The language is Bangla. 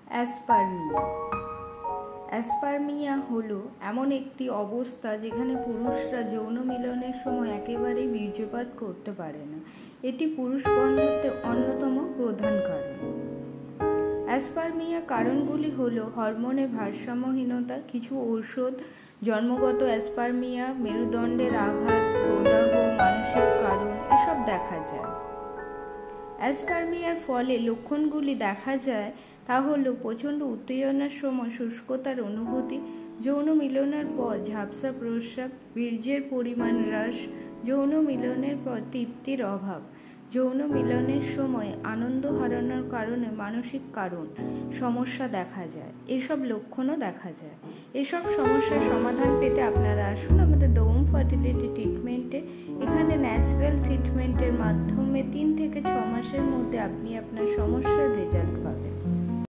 অ্যাসপারমিয়া। অ্যাসপারমিয়া হলো এমন একটি অবস্থা যেখানে পুরুষরা যৌন মিলনের সময় একেবারেই বীর্যপাত করতে পারে না। এটি পুরুষ বন্ধ্যত্বের অন্যতম প্রধান কারণ। অ্যাসপারমিয়া কারণগুলি হলো হরমোনের ভারসাম্যহীনতা, কিছু ঔষধ, জন্মগত অ্যাসপারমিয়া, মেরুদণ্ডের আঘাত, প্রদাহ, মানসিক কারণ এসব দেখা যায়। অ্যাসপারমিয়ার ফলে লক্ষণগুলি দেখা যায় তা হলো প্রচণ্ড উত্তেজনার সময় শুষ্কতার অনুভূতি, যৌন মিলনের পর ঝাপসা প্রস্রাব, বীর্যের পরিমাণ হ্রাস, যৌন মিলনের পর তৃপ্তির অভাব, যৌন মিলনের সময় আনন্দ হারানোর কারণে মানসিক কারণ সমস্যা দেখা যায়। এসব লক্ষণও দেখা যায়। এসব সমস্যার সমাধান পেতে আপনারা আসুন আমাদের দ্য ওম ফার্টিলিটি ট্রিটমেন্টে। এখানে ন্যাচারাল ট্রিটমেন্টের মাধ্যমে 3 থেকে 6 মাসের মধ্যে আপনি আপনার সমস্যার রেজাল্ট পাবেন।